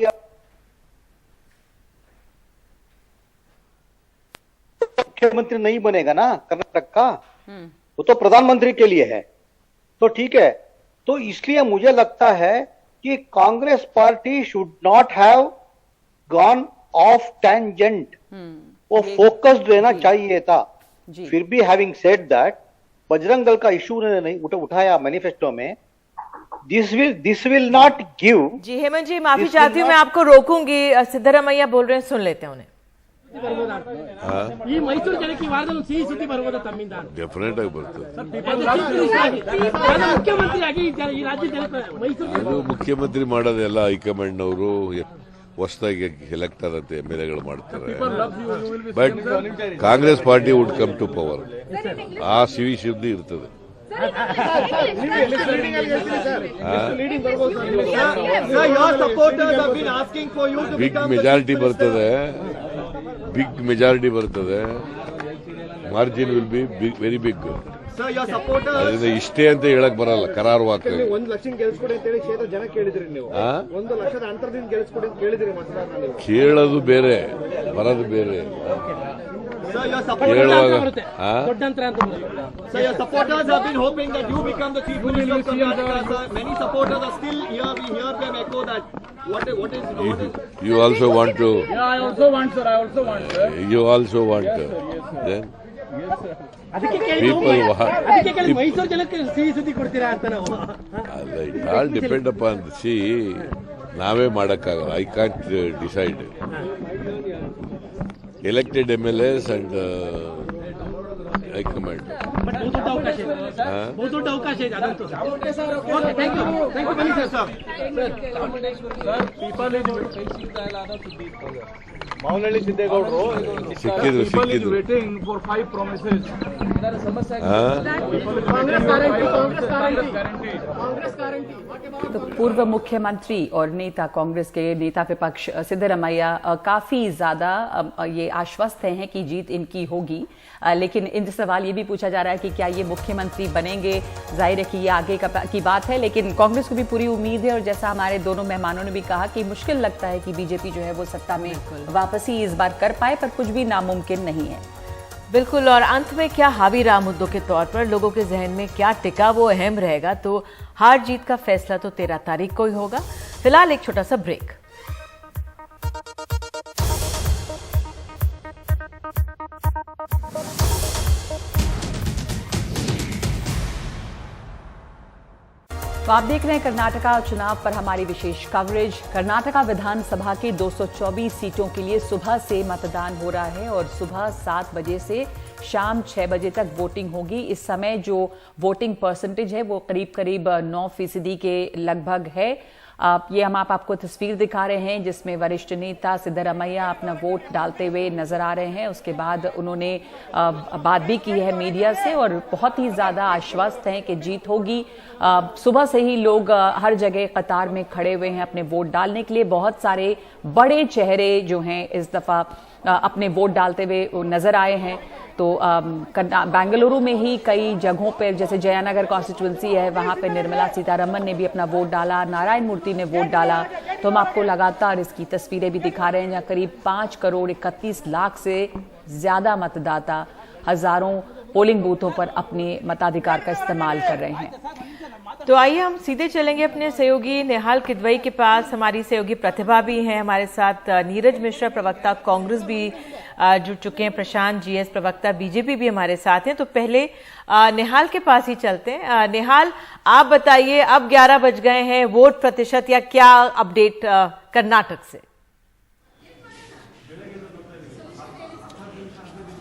मुख्यमंत्री नहीं बनेगा ना कर्नाटक का, वो तो प्रधानमंत्री के लिए है, तो ठीक है। तो इसलिए मुझे लगता है कि Congress party should not have gone of tangent, वो फोकस्ड रहना चाहिए था। फिर भी having said that, Bajrang Dal का इशू उन्होंने नहीं उठाया मैनिफेस्टो में। This will not give. जी हेमंत जी, माफी चाहती हूँ, मैं आपको रोकूंगी। सिद्धरामैया बोल रहे हैं, सुन लेते हैं उन्हें। ಈ ಮೈಸೂರು ಜನಕ್ಕೆ ವಾರದಲ್ಲಿ ಸಿಹಿ ಸುದ್ದಿ ಬರ್ಬೋದಾ ತಮ್ಮಿಂದ? ಡೆಫಿನೆಟ್ ಆಗಿ ಬರ್ತದೆ. ಮುಖ್ಯಮಂತ್ರಿಯಾಗಿ ಈ ರಾಜ್ಯ ಜನತೆ ಮೈಸೂರು ಮುಖ್ಯಮಂತ್ರಿ ಮಾಡೋದೆಲ್ಲ ಹೈಕಮಾಂಡ್ನವರು ಹೊಸದಾಗಿ ಎಲೆಕ್ಟ್ ಆದಂತೆ ಎಮ್ಎಲ್ಎಗಳು ಮಾಡ್ತಾರೆ. But Congress party would come to power, ಆ ಸಿಹಿ ಸುದ್ದಿ ಇರ್ತದೆ. ಬಿಗ್ ಮೆಜಾರಿಟಿ ಬರ್ತದೆ, ಬಿಗ್ ಮೆಜಾರಿಟಿ ಬರ್ತದೆ, margin will be big, very big. ಅದರಿಂದ ಇಷ್ಟೇ ಅಂತ ಹೇಳಕ್ ಬರಲ್ಲ ಕರಾರುವಾಕ್ಕಾಗಿ. 1 ಲಕ್ಷ ಗೆಲ್ಸ್ಕೊಡಿ ಅಂತ ಹೇಳಿ ಕ್ಷೇತ್ರ ಜನ ಕೇಳಿದ್ರಿ ನೀವು. 1 ಲಕ್ಷದ ಅಂತರದಿಂದ ಗೆಲ್ಸ್ಕೊಡಿ ಅಂತ ಕೇಳಿದ್ರಿ ಮತದಾರನ ನೀವು. ಕೇಳೋದು ಬೇರೆ, ಬರೋದು ಬೇರೆ. ಹೇಳುವಾಗ ದೊಡ್ಡ ಅಂತರ ಅಂತ So your supporters have been hoping that you become the chief minister of Karnataka, sir. Many supporters are still here. We hear them echo that. What is? You also want to. Yeah, I also want, sir. You also want. Then ಅದಕ್ಕೆ people ಕೇಳಿ ಮೈಸೂರು ಜನಕ್ಕೆ ಸಿಹಿ ಸುದ್ದಿ ಕೊಡ್ತೀರಾ ಅಂತ ನಾವು. ಅಲ್ಲ, it all depend upon C. ನಾವೇ ಮಾಡಕ್ಕಾಗಲ್ಲ. I can't decide. elected MLAs and High Command. बहुत ಅವಕಾಶ ಇದೆ ಅದಂತೂ. ಓಕೆ, ಥ್ಯಾಂಕ್ ಯು ಬನ್ನಿ ಸರ್. ಮಾವನಹಳ್ಳಿ ಸಿದ್ದೇಗೌಡರು ಸಿಕ್ಕಿದ್ರು waiting for 5 promises. तो पूर्व मुख्यमंत्री और नेता कांग्रेस के नेता विपक्ष सिद्धरमैया काफी ज्यादा ये आश्वस्त हैं कि जीत इनकी होगी, लेकिन इनसे सवाल ये भी पूछा जा रहा है कि क्या ये मुख्यमंत्री बनेंगे। जाहिर है कि ये आगे की बात है, लेकिन कांग्रेस को भी पूरी उम्मीद है। और जैसा हमारे दोनों मेहमानों ने भी कहा कि मुश्किल लगता है कि बीजेपी जो है वो सत्ता में वापसी इस बार कर पाए, पर कुछ भी नामुमकिन नहीं है। बिल्कुल। और अंत में क्या हावी रहा मुद्दों के तौर पर, लोगों के जहन में क्या टिका वो अहम रहेगा। तो हार जीत का फैसला तो 13 तारीख को ही होगा। फिलहाल एक छोटा सा ब्रेक। तो आप देख रहे हैं कर्नाटका चुनाव पर हमारी विशेष कवरेज। कर्नाटका विधानसभा की 224 सीटों के लिए सुबह से मतदान हो रहा है और सुबह 7 बजे से शाम 6 बजे तक वोटिंग होगी। इस समय जो वोटिंग परसेंटेज है वो करीब 9% के लगभग है। ये हम आपको तस्वीर दिखा रहे हैं जिसमें वरिष्ठ नेता सिद्धरमैया अपना वोट डालते हुए नजर आ रहे हैं। उसके बाद उन्होंने बात भी की है मीडिया से और बहुत ही ज्यादा आश्वस्त हैं कि जीत होगी। सुबह से ही लोग हर जगह कतार में खड़े हुए हैं अपने वोट डालने के लिए। बहुत सारे बड़े चेहरे जो हैं इस दफा अपने वोट डालते हुए नजर आए हैं। तो बेंगलुरु में ही कई जगहों पर, जैसे जयानगर कॉन्स्टिट्यूंसी है, वहां पे निर्मला सीतारमण ने भी अपना वोट डाला, नारायण मूर्ति ने वोट डाला। तो हम आपको लगातार इसकी तस्वीरें भी दिखा रहे हैं जहां करीब 5 करोड़ 31 लाख से ज्यादा मतदाता हजारों पोलिंग बूथों पर अपने मताधिकार का इस्तेमाल कर रहे हैं। तो आइए हम सीधे चलेंगे अपने सहयोगी नेहाल किदवई के पास। हमारी सहयोगी प्रतिभा भी हैं हमारे साथ, नीरज मिश्रा प्रवक्ता कांग्रेस भी जुड़ चुके हैं, प्रशांत जीएस प्रवक्ता बीजेपी भी हमारे साथ हैं। तो पहले नेहाल के पास ही चलते हैं। नेहाल, आप बताइए, अब 11 बज गए हैं, वोट प्रतिशत या क्या अपडेट कर्नाटक से?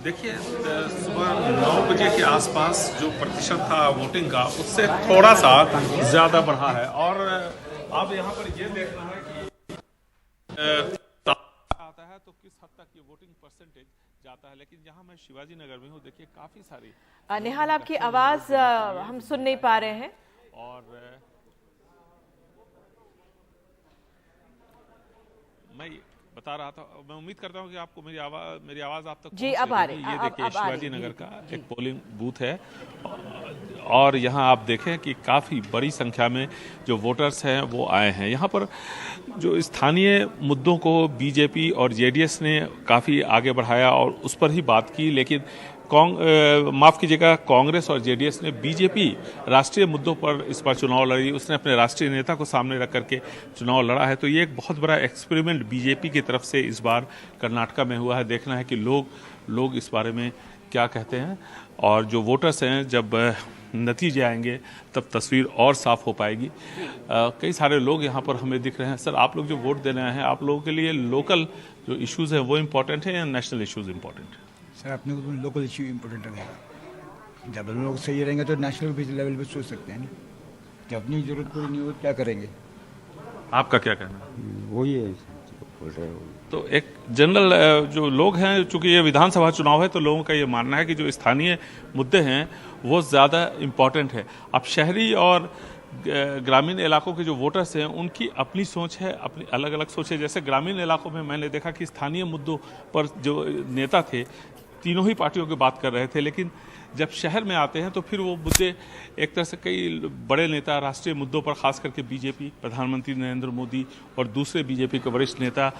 देखिए, सुबह 9 बजे के आसपास जो प्रतिशत था वोटिंग का, उससे थोड़ा सा ज़्यादा बढ़ा है। और आप यहाँ पर ये देखना है कि आता है तो किस हद तक ये वोटिंग परसेंटेज जाता है। लेकिन जहाँ मैं शिवाजी नगर में हूँ, देखिए काफ़ी सारी नेहाल आपकी आवाज़ हम सुन नहीं पा रहे हैं। और मैं बता रहा था, मैं उम्मीद करता हूं कि आपको मेरी आवाज आप तक जी अब आ रही। ये देखिए शिवाजी नगर का एक पोलिंग बूथ है और यहाँ आप देखें कि काफ़ी बड़ी संख्या में जो वोटर्स हैं वो आए हैं। यहाँ पर जो स्थानीय मुद्दों को बीजेपी और जेडीएस ने काफ़ी आगे बढ़ाया और उस पर ही बात की। लेकिन माफ कीजिएगा, कांग्रेस और जेडीएस ने बीजेपी राष्ट्रीय मुद्दों पर इस बार चुनाव लड़ी। उसने अपने राष्ट्रीय नेता को सामने रख करके चुनाव लड़ा है। तो ये एक बहुत बड़ा एक्सपेरिमेंट बीजेपी की तरफ से इस बार कर्नाटका में हुआ है। देखना है कि लोग इस बारे में क्या कहते हैं। और जो वोटर्स हैं, जब नतीजे आएंगे तब तस्वीर और साफ हो पाएगी। कई सारे लोग यहाँ पर हमें दिख रहे हैं। सर, आप लोग जो वोट देने आए हैं, आप लोगों के लिए लोकल जो इश्यूज़ हैं वो इम्पोर्टेंट है या नेशनल इश्यूज़ इम्पोर्टेंट है? सर, अपने को लोकल इश्यू इम्पोर्टेंट रहेगा। जब हम लोग सही रहेंगे तो नेशनल लेवल पे सोच सकते हैं ना। जब अपनी जरूरत पूरी नहीं हो क्या करेंगे? आपका क्या कहना है? वही है, तो एक जनरल जो लोग हैं, चूंकि ये विधानसभा चुनाव है तो लोगों का ये मानना है कि जो स्थानीय मुद्दे हैं वो ज़्यादा इम्पोर्टेंट है। अब शहरी और ग्रामीण इलाकों के जो वोटर्स हैं उनकी अपनी सोच है, अपनी अलग अलग सोच है। जैसे ग्रामीण इलाकों में मैंने देखा कि स्थानीय मुद्दों पर जो नेता थे तीनों ही पार्टियों की बात कर रहे थे, लेकिन जब शहर में आते हैं तो फिर वो मुद्दे एक तरह से कई बड़े नेता राष्ट्रीय मुद्दों पर, खास करके बीजेपी, प्रधानमंत्री नरेंद्र मोदी और दूसरे बीजेपी के वरिष्ठ नेता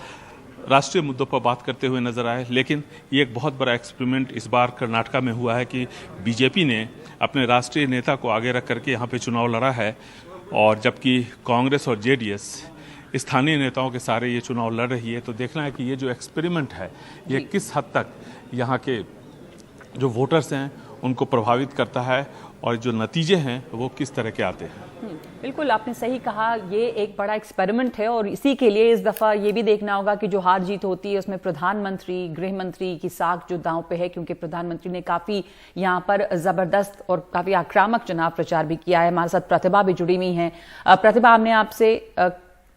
राष्ट्रीय मुद्दों पर बात करते हुए नजर आए। लेकिन ये एक बहुत बड़ा एक्सपेरिमेंट इस बार कर्नाटका में हुआ है कि बीजेपी ने अपने राष्ट्रीय नेता को आगे रख करके यहाँ पे चुनाव लड़ा है, और जबकि कांग्रेस और जेडीएस स्थानीय नेताओं के सारे ये चुनाव लड़ रही है। तो देखना है कि ये जो एक्सपेरिमेंट है ये किस हद तक यहाँ के जो वोटर्स हैं उनको प्रभावित करता है और जो नतीजे हैं वो किस तरह के आते हैं। बिल्कुल आपने सही कहा, ये एक बड़ा एक्सपेरिमेंट है और इसी के लिए इस दफा ये भी देखना होगा कि जो हार जीत होती है उसमें प्रधानमंत्री, गृह मंत्री की साख जो दांव पे है, क्योंकि प्रधानमंत्री ने काफी यहाँ पर जबरदस्त और काफी आक्रामक चुनाव प्रचार भी किया है। हमारे साथ प्रतिभा भी जुड़ी हुई है। प्रतिभा, हमने आपसे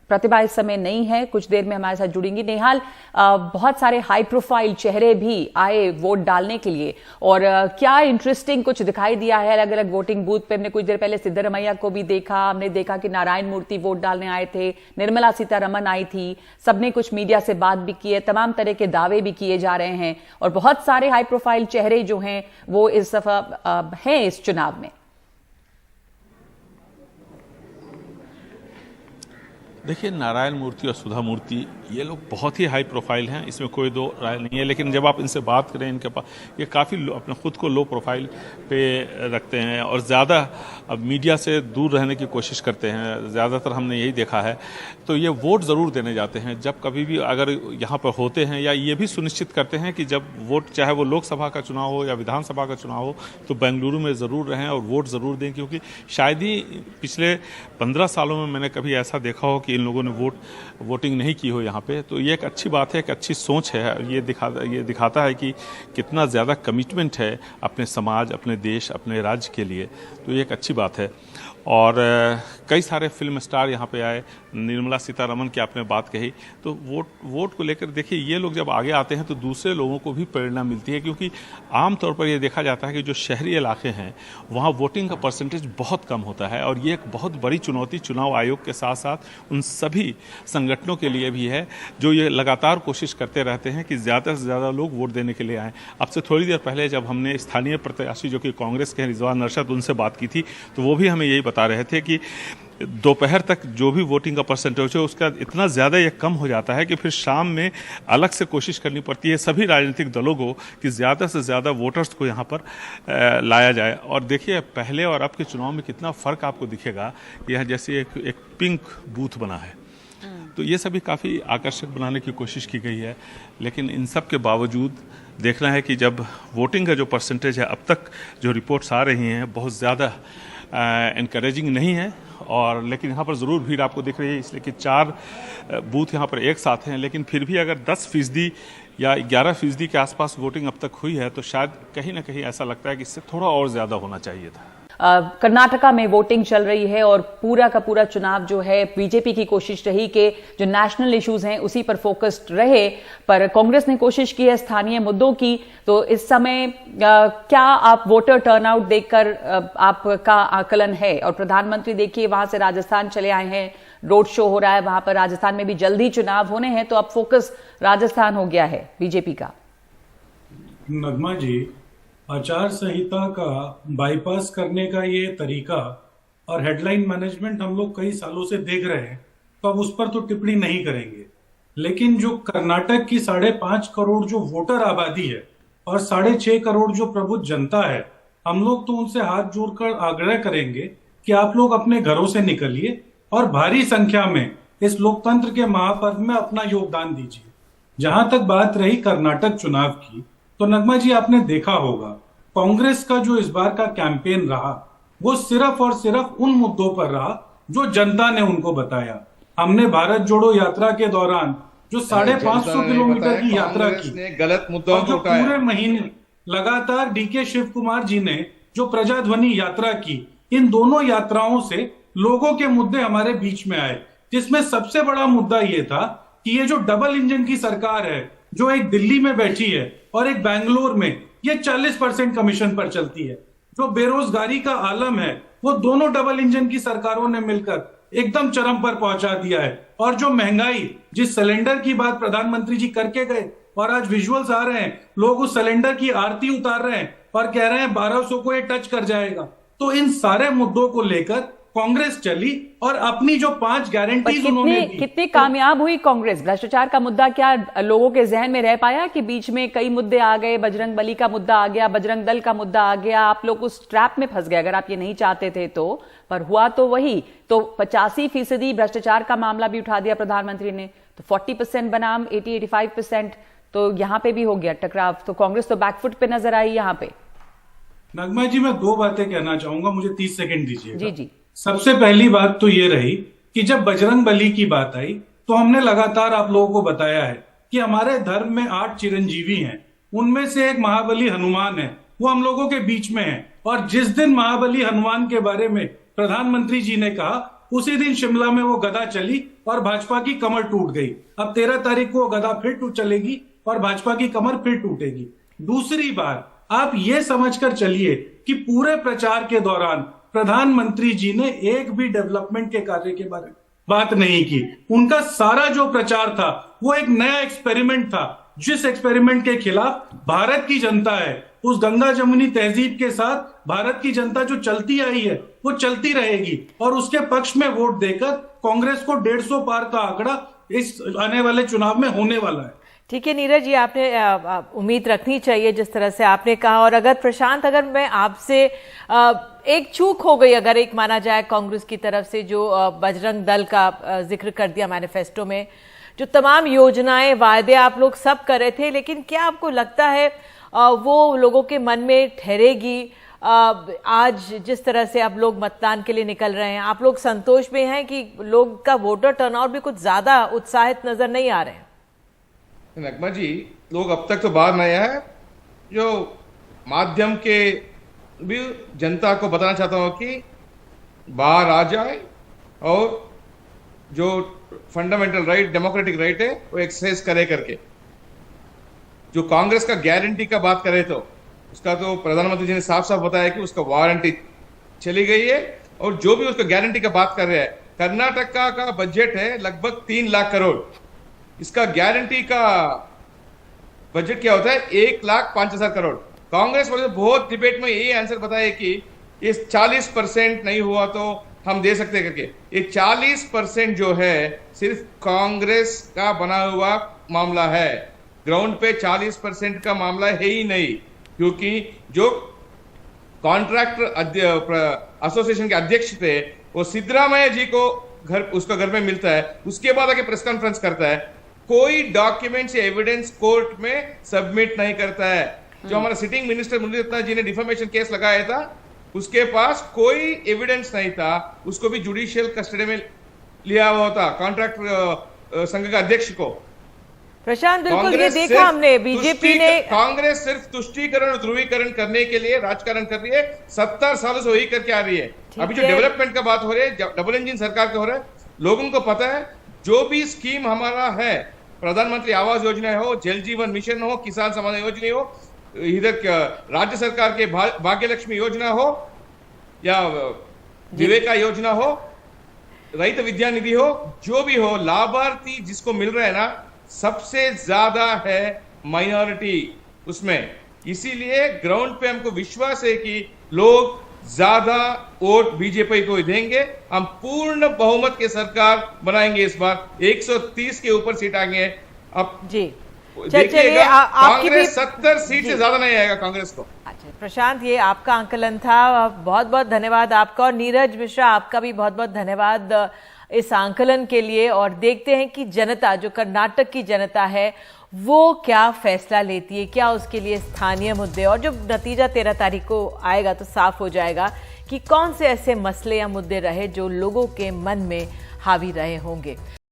प्रतिभा इस समय नहीं है, कुछ देर में हमारे साथ जुड़ेंगी। नेहाल, बहुत सारे हाई प्रोफाइल चेहरे भी आए वोट डालने के लिए, और क्या इंटरेस्टिंग कुछ दिखाई दिया है अलग अलग वोटिंग बूथ पे? हमने कुछ देर पहले सिद्धरमैया को भी देखा, हमने देखा कि नारायण मूर्ति वोट डालने आए थे, निर्मला सीतारमण आई थी, सबने कुछ मीडिया से बात भी की है, तमाम तरह के दावे भी किए जा रहे हैं, और बहुत सारे हाई प्रोफाइल चेहरे जो हैं वो इस दफा हैं इस चुनाव में। देखिए, नारायण मूर्ति और सुधा मूर्ति ये लोग बहुत ही हाई प्रोफाइल हैं, इसमें कोई दो राय नहीं है। लेकिन जब आप इनसे बात करें, इनके पास ये काफ़ी अपने खुद को लो प्रोफाइल पे रखते हैं और ज़्यादा अब मीडिया से दूर रहने की कोशिश करते हैं, ज़्यादातर हमने यही देखा है। तो ये वोट ज़रूर देने जाते हैं जब कभी भी अगर यहाँ पर होते हैं, या ये भी सुनिश्चित करते हैं कि जब वोट, चाहे वो लोकसभा का चुनाव हो या विधानसभा का चुनाव हो, तो बेंगलुरु में ज़रूर रहें और वोट ज़रूर दें, क्योंकि शायद ही पिछले 15 सालों में मैंने कभी ऐसा देखा हो कि इन लोगों ने वोटिंग नहीं की हो यहाँ पे। तो ये एक अच्छी बात है, एक अच्छी सोच है। ये दिखाता है कि कितना ज़्यादा कमिटमेंट है अपने समाज, अपने देश, अपने राज्य के लिए। तो ये एक अच्छी बात है। और कई सारे फिल्म स्टार यहाँ पे आए, निर्मला सीतारमण की आपने बात कही, तो वोट को लेकर देखिए, ये लोग जब आगे आते हैं तो दूसरे लोगों को भी प्रेरणा मिलती है, क्योंकि आमतौर पर ये देखा जाता है कि जो शहरी इलाके हैं वहाँ वोटिंग का परसेंटेज बहुत कम होता है। और ये एक बहुत बड़ी चुनौती चुनाव आयोग के साथ साथ उन सभी संगठनों के लिए भी है, जो ये लगातार कोशिश करते रहते हैं कि ज़्यादा से ज़्यादा लोग वोट देने के लिए आएँ। अब से थोड़ी देर पहले जब हमने स्थानीय प्रत्याशी जो कि कांग्रेस के हैं, रिजवान अरशद, उनसे बात की थी, तो वो भी हमें यही बता रहे थे कि दोपहर तक जो भी वोटिंग का परसेंटेज है उसका इतना ज़्यादा ये कम हो जाता है कि फिर शाम में अलग से कोशिश करनी पड़ती है सभी राजनीतिक दलों को कि ज़्यादा से ज़्यादा वोटर्स को यहाँ पर लाया जाए। और देखिए, पहले और अब के चुनाव में कितना फ़र्क आपको दिखेगा। यह जैसे एक पिंक बूथ बना है, तो ये सभी काफ़ी आकर्षक बनाने की कोशिश की गई है। लेकिन इन सब के बावजूद देखना है कि जब वोटिंग का जो परसेंटेज है, अब तक जो रिपोर्ट्स आ रही हैं, बहुत ज़्यादा इनकरेजिंग नहीं है। और लेकिन यहाँ पर ज़रूर भीड़ आपको दिख रही है, इसलिए कि 4 बूथ यहाँ पर एक साथ हैं। लेकिन फिर भी अगर 10% या 11% के आसपास वोटिंग अब तक हुई है, तो शायद कहीं ना कहीं ऐसा लगता है कि इससे थोड़ा और ज़्यादा होना चाहिए था। कर्नाटका में वोटिंग चल रही है और पूरा का पूरा चुनाव जो है, बीजेपी की कोशिश रही कि जो नेशनल इश्यूज हैं उसी पर फोकस्ड रहे, पर कांग्रेस ने कोशिश की है स्थानीय मुद्दों की। तो इस समय क्या आप वोटर टर्नआउट देखकर आपका आकलन है? और प्रधानमंत्री देखिए वहां से राजस्थान चले आए हैं, रोड शो हो रहा है वहां पर, राजस्थान में भी जल्दी चुनाव होने हैं, तो अब फोकस राजस्थान हो गया है बीजेपी का। नगमा जी, आचार संहिता का बाईपास करने का ये तरीका और हेडलाइन मैनेजमेंट हम लोग कई सालों से देख रहे हैं, तो अब उस पर तो टिप्पणी नहीं करेंगे। लेकिन जो कर्नाटक की 5.5 करोड़ जो वोटर आबादी है और 6.5 करोड़ जो प्रबुद्ध जनता है, हम लोग तो उनसे हाथ जोड़कर आग्रह करेंगे कि आप लोग अपने घरों से निकलिए और भारी संख्या में इस लोकतंत्र के महापर्व में अपना योगदान दीजिए। जहां तक बात रही कर्नाटक चुनाव की, तो नगमा जी आपने देखा होगा कांग्रेस का जो इस बार का कैंपेन रहा, वो सिर्फ और सिर्फ उन मुद्दों पर रहा जो जनता ने उनको बताया। हमने भारत जोड़ो यात्रा के दौरान जो 550 किलोमीटर की यात्रा की, गलत मुद्दों और जो पूरे महीने लगातार डीके शिव कुमार जी ने जो प्रजाध्वनि यात्रा की, इन दोनों यात्राओं से लोगों के मुद्दे हमारे बीच में आए, जिसमें सबसे बड़ा मुद्दा ये था कि ये जो डबल इंजन की सरकार है, जो एक दिल्ली में बैठी है और एक बैंगलोर में, ये 40% कमीशन पर चलती है। जो बेरोजगारी का आलम है वो दोनों डबल इंजन की सरकारों ने मिलकर एकदम चरम पर पहुंचा दिया है। और जो महंगाई, जिस सिलेंडर की बात प्रधानमंत्री जी करके गए और आज विजुअल्स आ रहे हैं, लोग उस सिलेंडर की आरती उतार रहे हैं और कह रहे हैं 1200 को ये टच कर जाएगा। तो इन सारे मुद्दों को लेकर कांग्रेस चली और अपनी जो 5 गारंटीज उन्होंने दी। कितनी कामयाब हुई कांग्रेस? भ्रष्टाचार का मुद्दा क्या लोगों के जहन में रह पाया कि बीच में कई मुद्दे आ गए, बजरंग बली का मुद्दा आ गया, बजरंग दल का मुद्दा आ गया, आप लोग उस ट्रैप में फंस गए अगर आप ये नहीं चाहते थे तो। पर हुआ तो वही, तो 85% भ्रष्टाचार का मामला भी उठा दिया प्रधानमंत्री ने, तो 40% बनाम 80-85%, तो यहां पे भी हो गया टकराव। तो कांग्रेस तो बैकफुट पे नजर आई यहां पे। नगमा जी, मैं 2 बातें कहना चाहूंगा, मुझे 30 सेकंड दीजिए। जी जी। सबसे पहली बात तो ये रही कि जब बजरंग बली की बात आई तो हमने लगातार आप लोगों को बताया है कि हमारे धर्म में 8 चिरंजीवी हैं, उनमें से एक महाबली हनुमान है, वो हम लोगों के बीच में है। और जिस दिन महाबली हनुमान के बारे में प्रधानमंत्री जी ने कहा, उसी दिन शिमला में वो गदा चली और भाजपा की कमर टूट गई। अब 13 तारीख को वो गदा फिर चलेगी और भाजपा की कमर फिर टूटेगी। दूसरी बात, आप ये समझकर चलिए कि पूरे प्रचार के दौरान प्रधानमंत्री जी ने एक भी डेवलपमेंट के कार्य के बारे में बात नहीं की। उनका सारा जो प्रचार था वो एक नया एक्सपेरिमेंट था, जिस एक्सपेरिमेंट के खिलाफ भारत की जनता है। उस गंगा जमुनी तहजीब के साथ भारत की जनता जो चलती आई है वो चलती रहेगी और उसके पक्ष में वोट देकर कांग्रेस को 150 पार का आंकड़ा इस आने वाले चुनाव में होने वाला है। ठीक है नीरज जी, आपने उम्मीद रखनी चाहिए जिस तरह से आपने कहा। और अगर प्रशांत, अगर मैं आपसे एक चूक हो गई अगर एक माना जाए कांग्रेस की तरफ से, जो बजरंग दल का जिक्र कर दिया मैनिफेस्टो में, जो तमाम योजनाएं वायदे आप लोग सब कर रहे थे, लेकिन क्या आपको लगता है वो लोगों के मन में ठहरेगी? आज जिस तरह से अब लोग मतदान के लिए निकल रहे हैं, आप लोग संतोष में हैं कि लोग का वोटर टर्नआउट भी कुछ ज्यादा उत्साहित नजर नहीं आ रहे हैं? नगमा जी, लोग अब तक तो बाहर नहीं आए। जो माध्यम के भी जनता को बताना चाहता हूं कि बाहर आ जाए और जो फंडामेंटल राइट, डेमोक्रेटिक राइट है, वो एक्सरसाइज करे करके। जो कांग्रेस का गारंटी का बात करे तो उसका तो प्रधानमंत्री जी ने साफ साफ बताया कि उसका वारंटी चली गई है। और जो भी उसका गारंटी का बात कर रहे हैं, कर्नाटक का बजट है लगभग 3 लाख करोड़। इसका गारंटी का बजट क्या होता है? 1,05,000 करोड़। कांग्रेस वाले बहुत डिबेट में यही आंसर बताया कि ये 40% नहीं हुआ तो हम दे सकते करके। ये 40% जो है सिर्फ कांग्रेस का बना हुआ मामला है। ग्राउंड पे 40% का मामला है ही नहीं, क्योंकि जो कॉन्ट्रैक्टर एसोसिएशन के अध्यक्ष थे वो सिद्धरामैया जी को उसका घर में मिलता है, उसके बाद आके प्रेस कॉन्फ्रेंस करता है, कोई डॉक्यूमेंट्स या एविडेंस कोर्ट में सबमिट नहीं करता है। जो हमारा सिटिंग मिनिस्टर मुरली रत्ना जी ने डिफेमेशन केस लगाया था, उसके पास कोई एविडेंस नहीं था, उसको भी जुडिशियल कस्टडी में लिया हुआ था कॉन्ट्रैक्ट संघ का अध्यक्ष को। प्रशांत, बिल्कुल ये देखा हमने, बीजेपी ने, कांग्रेस सिर्फ तुष्टीकरण और ध्रुवीकरण करने के लिए राजकारण कर रही है। 70 सालों से वही करके आ रही है। अभी जो डेवलपमेंट का बात हो रही है, डबल इंजन सरकार का हो रहा है, लोगों को पता है जो भी स्कीम हमारा है, प्रधानमंत्री आवास योजना हो, जल जीवन मिशन हो, किसान सम्मान योजना हो, इधर राज्य सरकार के भाग्य लक्ष्मी योजना हो या विवेका योजना हो, रैत विद्या निधि हो, जो भी हो, लाभार्थी जिसको मिल रहा है ना, सबसे ज्यादा है माइनॉरिटी उसमें। इसीलिए ग्राउंड पे हमको विश्वास है कि लोग ज्यादा वोट बीजेपी को देंगे। हम पूर्ण बहुमत के सरकार बनाएंगे इस बार, 130 के ऊपर सीट आएंगे। अब जी देखिएगा, कांग्रेस 70 सीट से ज्यादा नहीं आएगा कांग्रेस को। अच्छा प्रशांत, ये आपका आंकलन था, बहुत बहुत धन्यवाद आपका। और नीरज मिश्रा, आपका भी बहुत बहुत धन्यवाद इस आंकलन के लिए। और देखते हैं कि जनता, जो कर्नाटक की जनता है, वो क्या फैसला लेती है, क्या उसके लिए स्थानीय मुद्दे, और जब नतीजा 13 तारीख को आएगा तो साफ हो जाएगा कि कौन से ऐसे मसले या मुद्दे रहे जो लोगों के मन में हावी रहे होंगे।